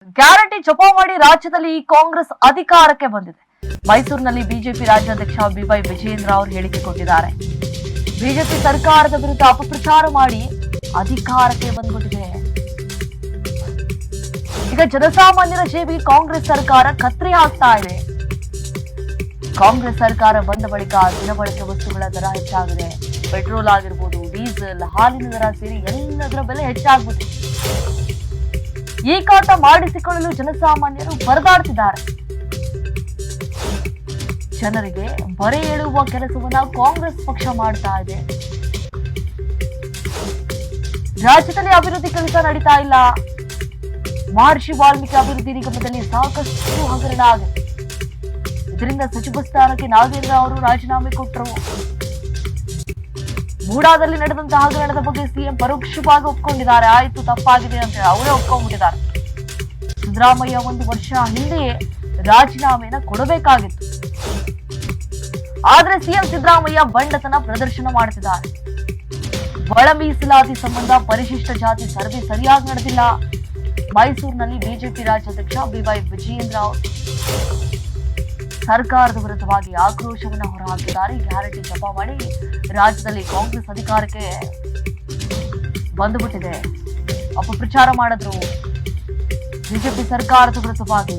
Guarantee ಜಪ ಮಾಡಿ ರಾಜ್ಯದಲ್ಲಿ ಕಾಂಗ್ರೆಸ್ ಅಧಿಕಾರಕ್ಕೆ ಬಂದಿದೆ. ಮೈಸೂರಿನಲ್ಲಿ ಬಿಜೆಪಿ ರಾಜ್ಯಾಧ್ಯಕ್ಷ ಬಿವೈ ವಿಜಯೇಂದ್ರ ಅವರು ಹೇಳಿಕೆ ಕೊಟ್ಟಿದ್ದಾರೆ. ಬಿಜೆಪಿ ಸರ್ಕಾರದ ವಿರುದ್ಧ ಅಪಪ್ರಚಾರ ಮಾಡಿ ಅಧಿಕಾರಕ್ಕೆ ಬಂದ್ಬಿಟ್ಟಿದೆ. ಈಗ ಜನಸಾಮಾನ್ಯರ ಜೇಬಿಗೆ ಕಾಂಗ್ರೆಸ್ ಸರ್ಕಾರ ಕತ್ರಿ ಹಾಕ್ತಾ ಇದೆ. ಕಾಂಗ್ರೆಸ್ ಸರ್ಕಾರ ಬಂದ ಬಳಿಕ ದಿನಬಳಕೆ ವಸ್ತುಗಳ ದರ ಹೆಚ್ಚಾಗಿದೆ. ಪೆಟ್ರೋಲ್ ಆಗಿರ್ಬೋದು, ಡೀಸೆಲ್, ಹಾಲಿನ ದರ ಸೇರಿ ಎಲ್ಲದರ ಬೆಲೆ ಹೆಚ್ಚಾಗ್ಬಿಟ್ಟಿದೆ. ಈ ಕಾಟ ಮಾಡಿಸಿಕೊಳ್ಳಲು ಜನಸಾಮಾನ್ಯರು ಪರದಾಡ್ತಿದ್ದಾರೆ. ಜನರಿಗೆ ಬರೆ ಎಳುವ ಕೆಲಸವನ್ನ ಕಾಂಗ್ರೆಸ್ ಪಕ್ಷ ಮಾಡ್ತಾ ಇದೆ. ರಾಜ್ಯದಲ್ಲಿ ಅಭಿವೃದ್ಧಿ ಕೆಲಸ ನಡೀತಾ ಇಲ್ಲ. ಮಹರ್ಷಿ ವಾಲ್ಮೀಕಿ ಅಭಿವೃದ್ಧಿ ನಿಗಮದಲ್ಲಿ ಸಾಕಷ್ಟು ಹಗರಣ ಆಗಿದೆ. ಇದರಿಂದ ಸಚಿವ ಸ್ಥಾನಕ್ಕೆ ನಾಗೇಂದ್ರ ಅವರು ರಾಜೀನಾಮೆ ಕೊಟ್ಟರು. ಮೂಡಾದಲ್ಲಿ ನಡೆದಂತಹ ಹಗರಣದ ಬಗ್ಗೆ ಸಿಎಂ ಪರೋಕ್ಷವಾಗಿ ಒಪ್ಕೊಂಡಿದ್ದಾರೆ. ಆಯ್ತು, ತಪ್ಪಾಗಿದೆ ಅಂತ ಹೇಳಿ ಅವರೇ ಒಪ್ಕೊಂಡ್ಬಿಟ್ಟಿದ್ದಾರೆ. ಸಿದ್ದರಾಮಯ್ಯ 1 ವರ್ಷ ಹಿಂದೆಯೇ ರಾಜೀನಾಮೆನ ಕೊಡಬೇಕಾಗಿತ್ತು. ಆದ್ರೆ ಸಿಎಂ ಸಿದ್ದರಾಮಯ್ಯ ಬಂಡತನ ಪ್ರದರ್ಶನ ಮಾಡುತ್ತಿದ್ದಾರೆ. ಒಳ ಮೀಸಲಾತಿ ಸಂಬಂಧ ಪರಿಶಿಷ್ಟ ಜಾತಿ ಸರ್ವೆ ಸರಿಯಾಗಿ ನಡೆದಿಲ್ಲ. ಮೈಸೂರಿನಲ್ಲಿ ಬಿಜೆಪಿ ರಾಜ್ಯಾಧ್ಯಕ್ಷ ಬಿವೈ ವಿಜಯೇಂದ್ರ ಸರ್ಕಾರದ ವಿರುದ್ಧವಾಗಿ ಆಕ್ರೋಶವನ್ನು ಹೊರಹಾಕಿದ್ದಾರೆ. ಗ್ಯಾರಂಟಿ ಜಪ ಮಾಡಿ ರಾಜ್ಯದಲ್ಲಿ ಕಾಂಗ್ರೆಸ್ ಅಧಿಕಾರಕ್ಕೆ ಬಂದುಬಿಟ್ಟಿದೆ. ಅಪಪ್ರಚಾರ ಮಾಡಿದ್ರು ಬಿಜೆಪಿ ಸರ್ಕಾರದ ವಿರುದ್ಧವಾಗಿ.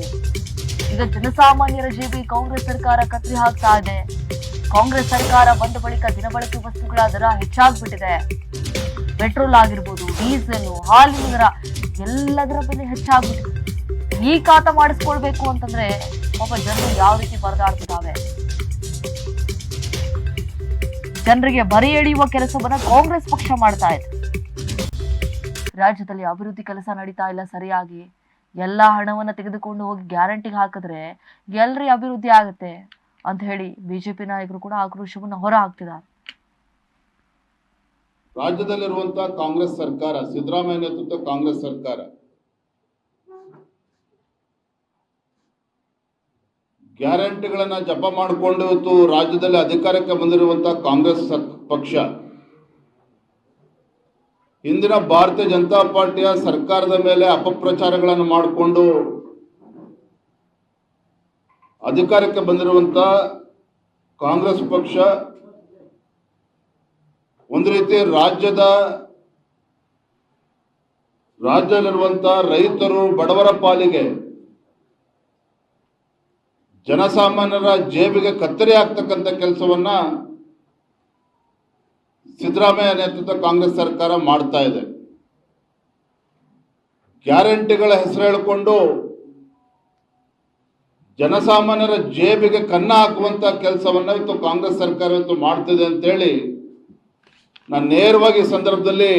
ಈಗ ಜನಸಾಮಾನ್ಯರ ಜೇಬಿ ಕಾಂಗ್ರೆಸ್ ಸರ್ಕಾರ ಕತ್ರಿ ಹಾಕ್ತಾ ಇದೆ. ಕಾಂಗ್ರೆಸ್ ಸರ್ಕಾರ ಬಂದ ಬಳಿಕ ದಿನಬಳಕೆ ವಸ್ತುಗಳ ದರ ಹೆಚ್ಚಾಗ್ಬಿಟ್ಟಿದೆ. ಪೆಟ್ರೋಲ್ ಆಗಿರ್ಬೋದು, ಡೀಸೆಲ್, ಹಾಲಿನ ದರ ಎಲ್ಲದರ ಬೆಲೆ ಹೆಚ್ಚಾಗ್ಬಿಟ್ಟಿದೆ. ಈ ಖಾತ ಮಾಡಿಸ್ಕೊಳ್ಬೇಕು ಅಂತಂದ್ರೆ ಪಾಪ ಜನರು ಯಾವ ರೀತಿ ಬರದಾಡ್ತಿದ್ದಾವೆ. ಜನರಿಗೆ ಬರೆ ಎಳೆಯುವ ಕೆಲಸವನ್ನ ಕಾಂಗ್ರೆಸ್ ಪಕ್ಷ ಮಾಡ್ತಾ ಇದೆ. ರಾಜ್ಯದಲ್ಲಿ ಅಭಿವೃದ್ಧಿ ಕೆಲಸ ನಡೀತಾ ಇಲ್ಲ ಸರಿಯಾಗಿ. ಎಲ್ಲಾ ಹಣವನ್ನ ತೆಗೆದುಕೊಂಡು ಹೋಗಿ ಗ್ಯಾರಂಟಿಗೆ ಹಾಕಿದ್ರೆ ಎಲ್ರಿ ಅಭಿವೃದ್ಧಿ ಆಗುತ್ತೆ ಅಂತ ಹೇಳಿ ಬಿಜೆಪಿ ನಾಯಕರು ಕೂಡ ಆಕ್ರೋಶವನ್ನು ಹೊರ ಹಾಕ್ತಿದ್ದಾರೆ. ರಾಜ್ಯದಲ್ಲಿರುವಂತಹ ಕಾಂಗ್ರೆಸ್ ಸರ್ಕಾರ, ಸಿದ್ದರಾಮಯ್ಯ ನೇತೃತ್ವ ಕಾಂಗ್ರೆಸ್ ಸರ್ಕಾರ ಗ್ಯಾರಂಟಿಗಳನ್ನ ಜಪ ಮಾಡಿಕೊಂಡು ಇವತ್ತು ರಾಜ್ಯದಲ್ಲಿ ಅಧಿಕಾರಕ್ಕೆ ಬಂದಿರುವಂತಹ ಕಾಂಗ್ರೆಸ್ ಪಕ್ಷ ಇಂದಿನ ಭಾರತೀಯ ಜನತಾ ಪಾರ್ಟಿಯ ಸರ್ಕಾರದ ಮೇಲೆ ಅಪಪ್ರಚಾರಗಳನ್ನು ಮಾಡಿಕೊಂಡು ಅಧಿಕಾರಕ್ಕೆ ಬಂದಿರುವಂತಹ ಕಾಂಗ್ರೆಸ್ ಪಕ್ಷ ಒಂದು ರೀತಿ ರಾಜ್ಯದಲ್ಲಿರುವಂತಹ ರೈತರು, ಬಡವರ ಪಾಲಿಗೆ, ಜನಸಾಮಾನ್ಯರ ಜೇಬಿಗೆ ಕತ್ತರಿ ಆಗ್ತಕ್ಕಂಥ ಕೆಲಸವನ್ನ ಸಿದ್ದರಾಮಯ್ಯ ನೇತೃತ್ವ ಕಾಂಗ್ರೆಸ್ ಸರ್ಕಾರ ಮಾಡ್ತಾ ಇದೆ. ಗ್ಯಾರಂಟಿಗಳ ಹೆಸರು ಹೇಳಿಕೊಂಡು ಜನಸಾಮಾನ್ಯರ ಜೇಬಿಗೆ ಕನ್ನ ಹಾಕುವಂತ ಕೆಲಸವನ್ನ ಇವತ್ತು ಕಾಂಗ್ರೆಸ್ ಸರ್ಕಾರ ಇವತ್ತು ಮಾಡ್ತಿದೆ ಅಂತೇಳಿ ನಾನು ನೇರವಾಗಿ ಈ ಸಂದರ್ಭದಲ್ಲಿ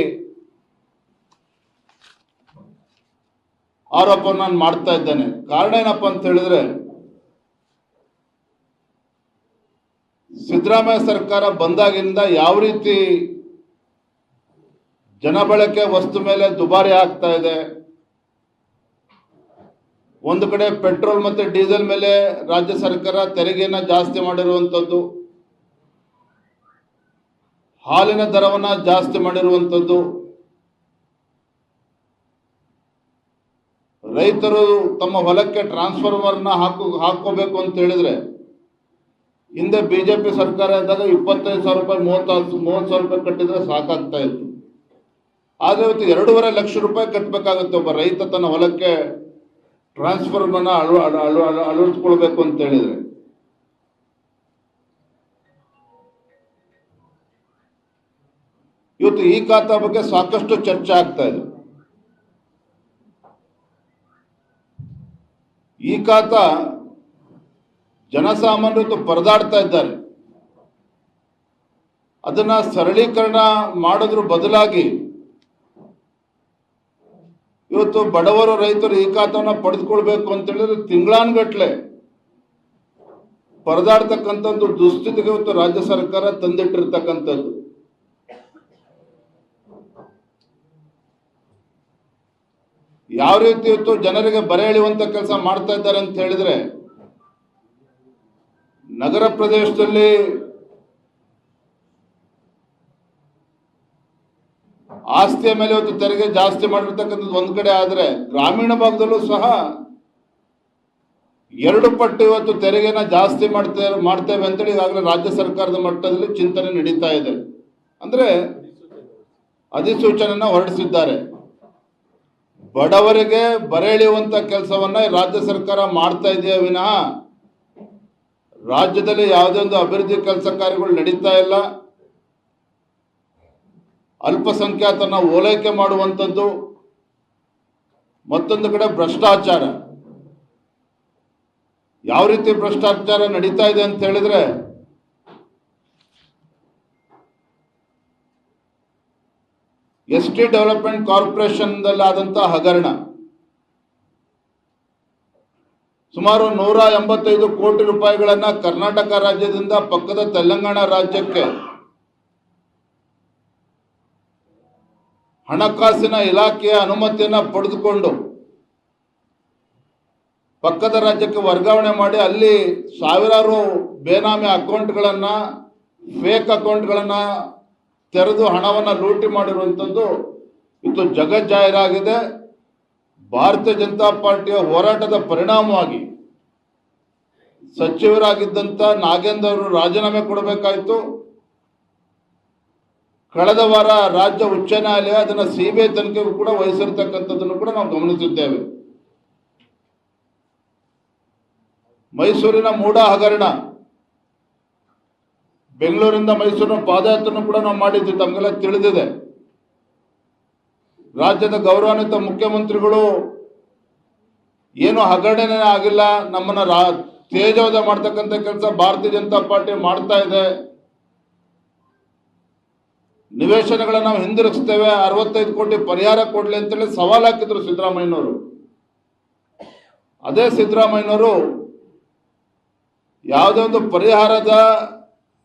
ಆರೋಪವನ್ನು ನಾನು ಮಾಡ್ತಾ ಇದ್ದೇನೆ. ಕಾರಣ ಏನಪ್ಪ ಅಂತ ಹೇಳಿದ್ರೆ, ಸಿದ್ದರಾಮಯ್ಯ ಸರ್ಕಾರ ಬಂದಾಗಿಂದ ಯಾವ ರೀತಿ ಜನಬಳಕೆ ವಸ್ತು ಮೇಲೆ ದುಬಾರಿ ಆಗ್ತಾ ಇದೆ. ಒಂದು ಕಡೆ ಪೆಟ್ರೋಲ್ ಮತ್ತು ಡೀಸೆಲ್ ಮೇಲೆ ರಾಜ್ಯ ಸರ್ಕಾರ ತೆರಿಗೆಯನ್ನು ಜಾಸ್ತಿ ಮಾಡಿರುವಂಥದ್ದು, ಹಾಲಿನ ದರವನ್ನು ಜಾಸ್ತಿ ಮಾಡಿರುವಂಥದ್ದು, ರೈತರು ತಮ್ಮ ಹೊಲಕ್ಕೆ ಟ್ರಾನ್ಸ್ಫಾರ್ಮರ್ನ ಹಾಕೋಬೇಕು ಅಂತ ಹೇಳಿದ್ರೆ ಹಿಂದೆ ಬಿಜೆಪಿ ಸರ್ಕಾರ ಇದ್ದಾಗ 25,000 ರೂಪಾಯಿ 30,000 ರೂಪಾಯಿ ಕಟ್ಟಿದ್ರೆ ಸಾಕಾಗ್ತಾ ಇತ್ತು. ಆದರೆ ಇವತ್ತು 2.5 ಲಕ್ಷ ರೂಪಾಯಿ ಕಟ್ಟಬೇಕಾಗುತ್ತೆ ಒಬ್ಬ ರೈತ ತನ್ನ ಹೊಲಕ್ಕೆ ಟ್ರಾನ್ಸ್ಫಾರ್ಮರ್ನ ಅಳವಡಿಸ್ಕೊಳ್ಬೇಕು ಅಂತ ಹೇಳಿದ್ರೆ. ಇವತ್ತು ಈ ಖಾತಾ ಬಗ್ಗೆ ಸಾಕಷ್ಟು ಚರ್ಚೆ ಆಗ್ತಾ ಇದೆ. ಈ ಖಾತಾ ಜನಸಾಮಾನ್ಯರು ಪರದಾಡ್ತಾ ಇದ್ದಾರೆ. ಅದನ್ನ ಸರಳೀಕರಣ ಮಾಡೋದ್ರ ಬದಲಾಗಿ ಇವತ್ತು ಬಡವರು, ರೈತರು ಈ ಖಾತವನ್ನ ಪಡೆದುಕೊಳ್ಬೇಕು ಅಂತ ಹೇಳಿದ್ರೆ ತಿಂಗಳಾನ್ಗಟ್ಲೆ ಪರದಾಡ್ತಕ್ಕಂಥದ್ದು ದುಸ್ಥಿತಿಗೆ ಇವತ್ತು ರಾಜ್ಯ ಸರ್ಕಾರ ತಂದಿಟ್ಟಿರ್ತಕ್ಕಂಥದ್ದು. ಯಾವ ರೀತಿ ಇವತ್ತು ಜನರಿಗೆ ಬರೆ ಎಳೆಯುವಂತ ಕೆಲಸ ಮಾಡ್ತಾ ಇದ್ದಾರೆ ಅಂತ ಹೇಳಿದ್ರೆ, ನಗರ ಪ್ರದೇಶದಲ್ಲಿ ಆಸ್ತಿಯ ಮೇಲೆ ಇವತ್ತು ತೆರಿಗೆ ಜಾಸ್ತಿ ಮಾಡಿರ್ತಕ್ಕಂಥದ್ದು ಒಂದು ಕಡೆ ಆದರೆ ಗ್ರಾಮೀಣ ಭಾಗದಲ್ಲೂ ಸಹ 2 ಪಟ್ಟು ಇವತ್ತು ತೆರಿಗೆನ ಜಾಸ್ತಿ ಮಾಡ್ತೇವೆ ಅಂತೇಳಿ ಈಗಾಗಲೇ ರಾಜ್ಯ ಸರ್ಕಾರದ ಮಟ್ಟದಲ್ಲಿ ಚಿಂತನೆ ನಡೀತಾ ಇದೆ. ಅಂದ್ರೆ ಅಧಿಸೂಚನೆಯನ್ನು ಹೊರಡಿಸಿದ್ದಾರೆ. ಬಡವರಿಗೆ ಬರೆ ಎಳೆಯುವಂತ ಕೆಲಸವನ್ನ ರಾಜ್ಯ ಸರ್ಕಾರ ಮಾಡ್ತಾ ಇದೆಯೇ ವಿನಃ ರಾಜ್ಯದಲ್ಲಿ ಯಾವುದೇ ಒಂದು ಅಭಿವೃದ್ಧಿ ಕೆಲಸ ಕಾರ್ಯಗಳು ನಡೀತಾ ಇಲ್ಲ. ಅಲ್ಪಸಂಖ್ಯಾತರನ್ನ ಓಲೈಕೆ ಮಾಡುವಂಥದ್ದು, ಮತ್ತೊಂದು ಕಡೆ ಭ್ರಷ್ಟಾಚಾರ. ಯಾವ ರೀತಿ ಭ್ರಷ್ಟಾಚಾರ ನಡೀತಾ ಇದೆ ಅಂತ ಹೇಳಿದ್ರೆ, ಎಸ್ಟಿ ಡೆವಲಪ್ಮೆಂಟ್ ಕಾರ್ಪೊರೇಷನ್ ಆದಂತಹ ಹಗರಣ ಸುಮಾರು 185 ಕೋಟಿ ರೂಪಾಯಿಗಳನ್ನ ಕರ್ನಾಟಕ ರಾಜ್ಯದಿಂದ ಪಕ್ಕದ ತೆಲಂಗಾಣ ರಾಜ್ಯಕ್ಕೆ ಹಣಕಾಸಿನ ಇಲಾಖೆಯ ಅನುಮತಿಯನ್ನ ಪಡೆದುಕೊಂಡು ಪಕ್ಕದ ರಾಜ್ಯಕ್ಕೆ ವರ್ಗಾವಣೆ ಮಾಡಿ ಅಲ್ಲಿ ಸಾವಿರಾರು ಬೇನಾಮಿ ಅಕೌಂಟ್ಗಳನ್ನ, ಫೇಕ್ ಅಕೌಂಟ್ಗಳನ್ನ ತೆರೆದು ಹಣವನ್ನು ಲೂಟಿ ಮಾಡಿರುವಂಥದ್ದು ಇದು ಜಗಜ್ಜಾಹೀರಾಗಿದೆ. ಭಾರತೀಯ ಜನತಾ ಪಾರ್ಟಿಯ ಹೋರಾಟದ ಪರಿಣಾಮವಾಗಿ ಸಚಿವರಾಗಿದ್ದಂಥ ನಾಗೇಂದ್ರ ಅವರು ರಾಜೀನಾಮೆ ಕೊಡಬೇಕಾಯಿತು. ಕಳೆದ ವಾರ ರಾಜ್ಯ ಉಚ್ಚ ನ್ಯಾಯಾಲಯ ಅದನ್ನು ಸಿಬಿಐ ತನಿಖೆಗೂ ಕೂಡ ವಹಿಸಿರ್ತಕ್ಕಂಥದ್ದನ್ನು ಕೂಡ ನಾವು ಗಮನಿಸಿದ್ದೇವೆ. ಮೈಸೂರಿನ ಮೂಡ ಹಗರಣ, ಬೆಂಗಳೂರಿಂದ ಮೈಸೂರಿನ ಪಾದಯಾತ್ರೆಯನ್ನು ಕೂಡ ನಾವು ಮಾಡಿದ್ವಿ, ತಮಗೆಲ್ಲ ತಿಳಿದಿದೆ. ರಾಜ್ಯದ ಗೌರವಾನ್ವಿತ ಮುಖ್ಯಮಂತ್ರಿಗಳು ಏನು ಹಗರಣನೇ ಆಗಿಲ್ಲ, ನಮ್ಮನ್ನ ತೇಜೋವಧ ಮಾಡ್ತಕ್ಕಂಥ ಕೆಲಸ ಭಾರತೀಯ ಜನತಾ ಪಾರ್ಟಿ ಮಾಡ್ತಾ ಇದೆ, ನಿವೇಶನಗಳನ್ನ ನಾವು ಹಿಂದಿರುಗಿಸ್ತೇವೆ, 65 ಕೋಟಿ ಪರಿಹಾರ ಕೊಡ್ಲಿ ಅಂತೇಳಿ ಸವಾಲು ಹಾಕಿದ್ರು ಸಿದ್ದರಾಮಯ್ಯನವರು. ಅದೇ ಸಿದ್ದರಾಮಯ್ಯನವರು ಯಾವುದೇ ಒಂದು ಪರಿಹಾರದ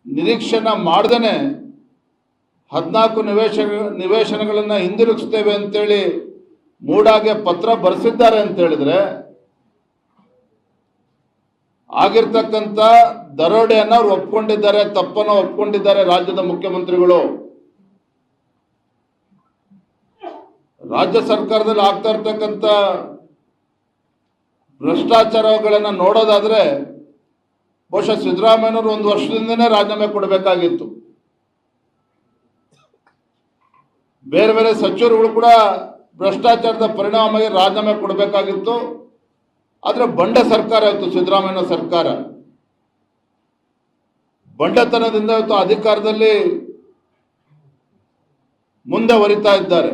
ನಿರೀಕ್ಷೆನ ಮಾಡ್ದೇನೆ 14 ನಿವೇಶನಗಳನ್ನ ಹಿಂದಿರುಗಿಸ್ತೇವೆ ಅಂತೇಳಿ ಮೂಡಾಗೆ ಪತ್ರ ಬರೆಸಿದ್ದಾರೆ ಅಂತ ಹೇಳಿದ್ರೆ, ಆಗಿರ್ತಕ್ಕಂಥ ದರೋಡೆಯನ್ನ ಅವ್ರು ಒಪ್ಕೊಂಡಿದ್ದಾರೆ, ತಪ್ಪನ್ನು ಒಪ್ಕೊಂಡಿದ್ದಾರೆ ರಾಜ್ಯದ ಮುಖ್ಯಮಂತ್ರಿಗಳು. ರಾಜ್ಯ ಸರ್ಕಾರದಲ್ಲಿ ಆಗ್ತಾ ಇರ್ತಕ್ಕಂಥ ಭ್ರಷ್ಟಾಚಾರಗಳನ್ನ ನೋಡೋದಾದ್ರೆ ಬಹುಶಃ ಸಿದ್ದರಾಮಯ್ಯನವರು 1 ವರ್ಷದಿಂದನೇ ರಾಜೀನಾಮೆ ಕೊಡಬೇಕಾಗಿತ್ತು. ಬೇರೆ ಬೇರೆ ಸಚಿವರುಗಳು ಕೂಡ ಭ್ರಷ್ಟಾಚಾರದ ಪರಿಣಾಮವಾಗಿ ರಾಜೀನಾಮೆ ಕೊಡಬೇಕಾಗಿತ್ತು. ಆದ್ರೆ ಬಂಡ ಸರ್ಕಾರ ಇತ್ತು ಸಿದ್ದರಾಮಯ್ಯ ಸರ್ಕಾರ. ಬಂಡತನದಿಂದ ಇವತ್ತು ಅಧಿಕಾರದಲ್ಲಿ ಮುಂದುವರಿತಾ ಇದ್ದಾರೆ.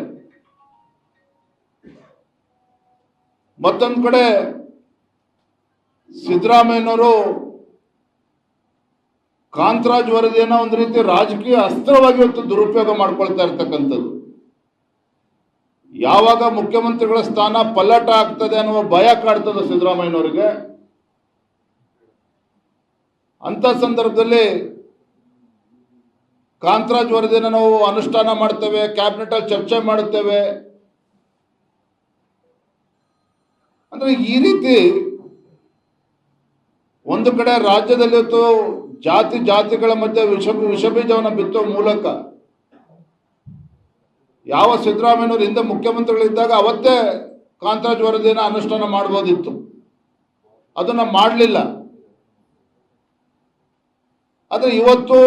ಮತ್ತೊಂದು ಕಡೆ ಸಿದ್ದರಾಮಯ್ಯನವರು ಕಾಂತರಾಜ್ ವರದಿಯನ್ನು ಒಂದು ರೀತಿ ರಾಜಕೀಯ ಅಸ್ತ್ರವಾಗಿ ಇವತ್ತು ದುರುಪಯೋಗ ಮಾಡ್ಕೊಳ್ತಾ ಇರ್ತಕ್ಕಂಥದ್ದು. ಯಾವಾಗ ಮುಖ್ಯಮಂತ್ರಿಗಳ ಸ್ಥಾನ ಪಲ್ಲಟ ಆಗ್ತದೆ ಅನ್ನುವ ಭಯ ಕಾಡ್ತದೆ ಸಿದ್ದರಾಮಯ್ಯನವರಿಗೆ. ಅಂತ ಸಂದರ್ಭದಲ್ಲಿ ಕಾಂತರಾಜ್ ವರದಿಯನ್ನು ನಾವು ಅನುಷ್ಠಾನ ಮಾಡ್ತೇವೆ, ಕ್ಯಾಬಿನೆಟ್ ಅಲ್ಲಿ ಚರ್ಚೆ ಮಾಡುತ್ತೇವೆ ಅಂದ್ರೆ ಈ ರೀತಿ ಒಂದು ಕಡೆ ರಾಜ್ಯದಲ್ಲಿ ಇವತ್ತು ಜಾತಿಗಳ ಮಧ್ಯೆ ವಿಷಬೀಜವನ್ನು ಬಿತ್ತುವ ಮೂಲಕ ಯಾವ ಸಿದ್ದರಾಮಯ್ಯನವರು ಹಿಂದೆ ಮುಖ್ಯಮಂತ್ರಿಗಳಿದ್ದಾಗ ಅವತ್ತೇ ಕಾಂತರಾಜ್ ವರದಿಯನ್ನು ಅನುಷ್ಠಾನ ಮಾಡಬಹುದಿತ್ತು, ಅದನ್ನ ಮಾಡಲಿಲ್ಲ. ಆದ್ರೆ ಇವತ್ತು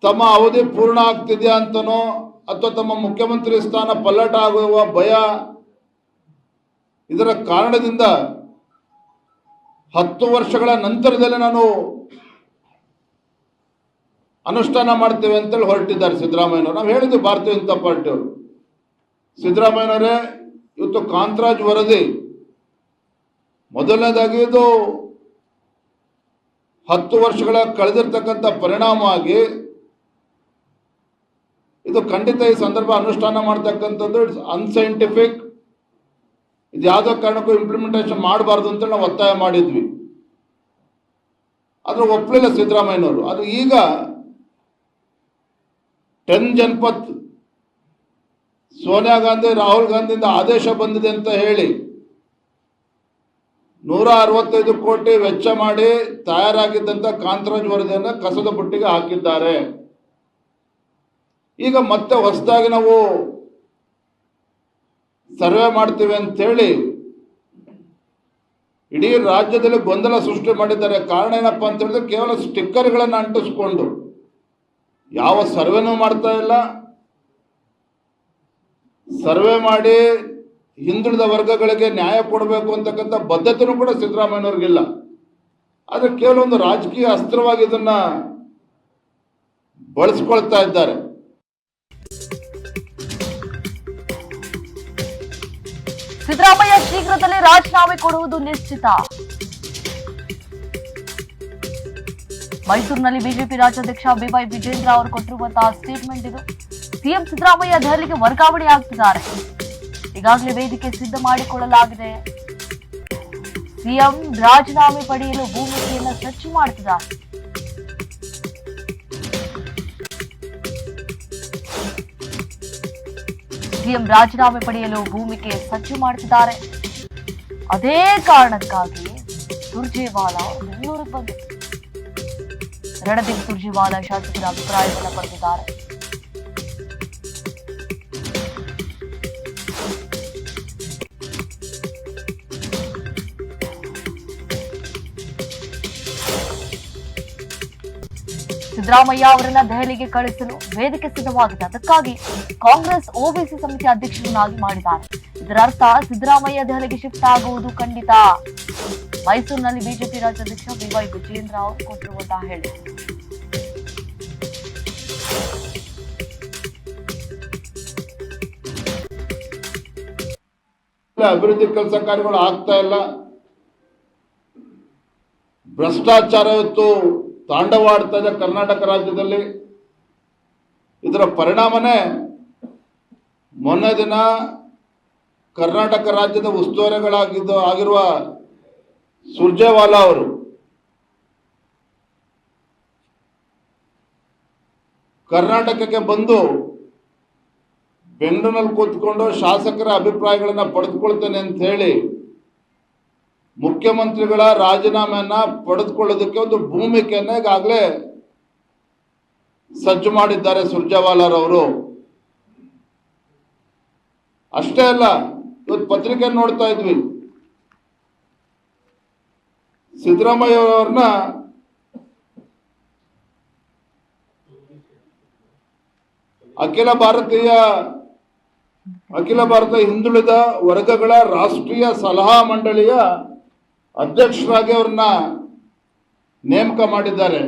ತಮ್ಮ ಅವಧಿ ಪೂರ್ಣ ಆಗ್ತಿದೆಯಾ ಅಂತನೋ ಅಥವಾ ತಮ್ಮ ಮುಖ್ಯಮಂತ್ರಿ ಸ್ಥಾನ ಪಲ್ಲಟ ಆಗುವ ಭಯ, ಇದರ ಕಾರಣದಿಂದ 10 ವರ್ಷಗಳ ನಂತರದಲ್ಲಿ ನಾನು ಅನುಷ್ಠಾನ ಮಾಡ್ತೇವೆ ಅಂತೇಳಿ ಹೊರಟಿದ್ದಾರೆ ಸಿದ್ದರಾಮಯ್ಯನವರು. ನಾವು ಹೇಳಿದ್ವಿ ಭಾರತೀಯ ಜನತಾ ಪಾರ್ಟಿಯವರು, ಸಿದ್ದರಾಮಯ್ಯನವರೇ ಇವತ್ತು ಕಾಂತರಾಜ್ ವರದಿ ಮೊದಲನೇದಾಗಿ ಇದು 10 ವರ್ಷಗಳ ಕಳೆದಿರ್ತಕ್ಕಂಥ ಪರಿಣಾಮವಾಗಿ ಇದು ಖಂಡಿತ ಈ ಸಂದರ್ಭ ಅನುಷ್ಠಾನ ಮಾಡ್ತಕ್ಕಂಥದ್ದು ಅನ್ಸೈಂಟಿಫಿಕ್, ಇದು ಯಾವುದೋ ಕಾರಣಕ್ಕೂ ಇಂಪ್ಲಿಮೆಂಟೇಷನ್ ಮಾಡಬಾರ್ದು ಅಂತ ನಾವು ಒತ್ತಾಯ ಮಾಡಿದ್ವಿ. ಆದ್ರೆ ಒಪ್ಪಲಿಲ್ಲ ಸಿದ್ದರಾಮಯ್ಯನವರು. ಅದು ಈಗ 10 ಜನಪತ್ ಸೋನಿಯಾ ಗಾಂಧಿ ರಾಹುಲ್ ಗಾಂಧಿಯಿಂದ ಆದೇಶ ಬಂದಿದೆ ಅಂತ ಹೇಳಿ 165 ಕೋಟಿ ವೆಚ್ಚ ಮಾಡಿ ತಯಾರಾಗಿದ್ದಂಥ ಕಾಂತರಾಜ್ ವರದಿಯನ್ನು ಕಸದ ಬುಟ್ಟಿಗೆ ಹಾಕಿದ್ದಾರೆ. ಈಗ ಮತ್ತೆ ಹೊಸದಾಗಿ ನಾವು ಸರ್ವೆ ಮಾಡ್ತೀವಿ ಅಂತೇಳಿ ಇಡೀ ರಾಜ್ಯದಲ್ಲಿ ಗೊಂದಲ ಸೃಷ್ಟಿ ಮಾಡಿದ್ದಾರೆ. ಕಾರಣ ಏನಪ್ಪ ಅಂತ ಹೇಳಿದ್ರೆ ಕೇವಲ ಸ್ಟಿಕ್ಕರ್ಗಳನ್ನು ಅಂಟಿಸ್ಕೊಂಡು ಯಾವ ಸರ್ವೆನೂ ಮಾಡ್ತಾ ಇಲ್ಲ. ಸರ್ವೆ ಮಾಡಿ ಹಿಂದುಳಿದ ವರ್ಗಗಳಿಗೆ ನ್ಯಾಯ ಕೊಡಬೇಕು ಅಂತಕ್ಕಂಥ ಬದ್ಧತೆನೂ ಕೂಡ ಸಿದ್ದರಾಮಯ್ಯನವ್ರಿಗಿಲ್ಲ. ಆದರೆ ಕೇವಲ ಒಂದು ರಾಜಕೀಯ ಅಸ್ತ್ರವಾಗಿ ಇದನ್ನ ಬಳಸ್ಕೊಳ್ತಾ ಇದ್ದಾರೆ. ಸಿದ್ದರಾಮಯ್ಯ ಶೀಘ್ರದಲ್ಲೇ ರಾಜೀನಾಮೆ ಕೊಡುವುದು ನಿಶ್ಚಿತ. ಮೈಸೂರಿನಲ್ಲಿ ಬಿಜೆಪಿ ರಾಜ್ಯಾಧ್ಯಕ್ಷ ಬಿವೈ ವಿಜೇಂದ್ರ ಅವರು ಕೊಟ್ಟಿರುವಂತಹ ಸ್ಟೇಟ್ಮೆಂಟ್ ಇದು. ಸಿಎಂ ಸಿದ್ದರಾಮಯ್ಯ ದೆಹಲಿಗೆ ವರ್ಗಾವಣೆ ಆಗ್ತಿದ್ದಾರೆ. ಈಗಾಗಲೇ ವೇದಿಕೆ ಸಿದ್ಧ ಮಾಡಿಕೊಳ್ಳಲಾಗಿದೆ. ಸಿಎಂ ರಾಜೀನಾಮೆ ಪಡೆಯಲು ಭೂಮಿಕೆಯನ್ನು ಸಜ್ಜು ಮಾಡುತ್ತಿದ್ದಾರೆ. ಸಿಎಂ ರಾಜೀನಾಮೆ ಪಡೆಯಲು ಭೂಮಿಕೆ ಸಜ್ಜು ಮಾಡುತ್ತಿದ್ದಾರೆ. ಅದೇ ಕಾರಣಕ್ಕಾಗಿ ಸುರ್ಜೇವಾಲಾ ಬೆಂಗಳೂರಿಗೆ ಬಂದಿತ್ತು. ರಣದೀಪ್ ಸುರ್ಜೇವಾಲಾ ಶಾಸಕರ ಅಭಿಪ್ರಾಯವನ್ನು ಪಡೆದಿದ್ದಾರೆ. ಸಿದ್ದರಾಮಯ್ಯ ಅವರನ್ನ ದೆಹಲಿಗೆ ಕಳಿಸಲು ವೇದಿಕೆ ಸಿದ್ಧವಾಗಿದೆ. ಅದಕ್ಕಾಗಿ ಕಾಂಗ್ರೆಸ್ ಓಬಿಸಿ ಸಮಿತಿ ಅಧ್ಯಕ್ಷರನ್ನಾಗಿ ಮಾಡಿದ್ದಾರೆ. ಇದರ ಅರ್ಥ ಸಿದ್ದರಾಮಯ್ಯ ದೆಹಲಿಗೆ ಶಿಫ್ಟ್ ಆಗುವುದು ಖಂಡಿತ. ಮೈಸೂರಿನಲ್ಲಿ ಬಿಜೆಪಿ ರಾಜ್ಯಾಧ್ಯಕ್ಷ ಬಿವೈ ವಿಜೇಂದ್ರ ಅವರು ಕೊಟ್ಟಿರುವಂತಹ ಹೇಳಿಕೆ. ಅಭಿವೃದ್ಧಿ ಕೆಲಸ ಕಾರ್ಯಗಳು ಆಗ್ತಾ ಇಲ್ಲ. ಭ್ರಷ್ಟಾಚಾರ ಇವತ್ತು ತಾಂಡವಾಡ್ತಾ ಇದೆ ಕರ್ನಾಟಕ ರಾಜ್ಯದಲ್ಲಿ. ಇದರ ಪರಿಣಾಮನೇ ಮೊನ್ನೆ ದಿನ ಕರ್ನಾಟಕ ರಾಜ್ಯದ ಆಗಿರುವ ಸುರ್ಜೇವಾಲಾ ಅವರು ಕರ್ನಾಟಕಕ್ಕೆ ಬಂದು ಬೆಂಗಳೂರಿನಲ್ಲಿ ಕೂತ್ಕೊಂಡು ಶಾಸಕರ ಅಭಿಪ್ರಾಯಗಳನ್ನು ಪಡೆದುಕೊಳ್ತೇನೆ ಅಂತ ಹೇಳಿ ಮುಖ್ಯಮಂತ್ರಿಗಳ ರಾಜೀನಾಮೆಯನ್ನ ಪಡೆದುಕೊಳ್ಳೋದಕ್ಕೆ ಒಂದು ಭೂಮಿಕೆಯನ್ನ ಈಗಾಗಲೇ ಸಜ್ಜು ಮಾಡಿದ್ದಾರೆ ಸುರ್ಜೇವಾಲಾರವರು. ಅಷ್ಟೇ ಅಲ್ಲ, ಇವತ್ತು ಪತ್ರಿಕೆ ನೋಡ್ತಾ ಇದ್ವಿ, ಸಿದ್ದರಾಮಯ್ಯ ಅವರನ್ನ ಅಖಿಲ ಭಾರತ ಹಿಂದುಳಿದ ವರ್ಗಗಳ ರಾಷ್ಟ್ರೀಯ ಸಲಹಾ ಮಂಡಳಿಯ ಅಧ್ಯಕ್ಷರಾಗಿ ಅವ್ರನ್ನ ನೇಮಕ ಮಾಡಿದ್ದಾರೆ.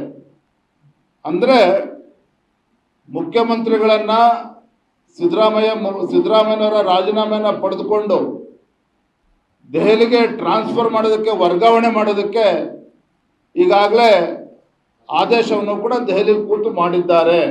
ಅಂದ್ರೆ ಮುಖ್ಯಮಂತ್ರಿಗಳನ್ನ ಸಿದ್ದರಾಮಯ್ಯನವರ ರಾಜೀನಾಮೆಯನ್ನ ಪಡೆದುಕೊಂಡು ದೆಹಲಿಗೆ ಟ್ರಾನ್ಸ್ಫರ್ ಮಾಡೋದಕ್ಕೆ, ವರ್ಗಾವಣೆ ಮಾಡೋದಕ್ಕೆ ಈಗಾಗಲೇ ಆದೇಶವನ್ನು ಕೂಡ ದೆಹಲಿ ಕೂತು ಮಾಡಿದ್ದಾರೆ.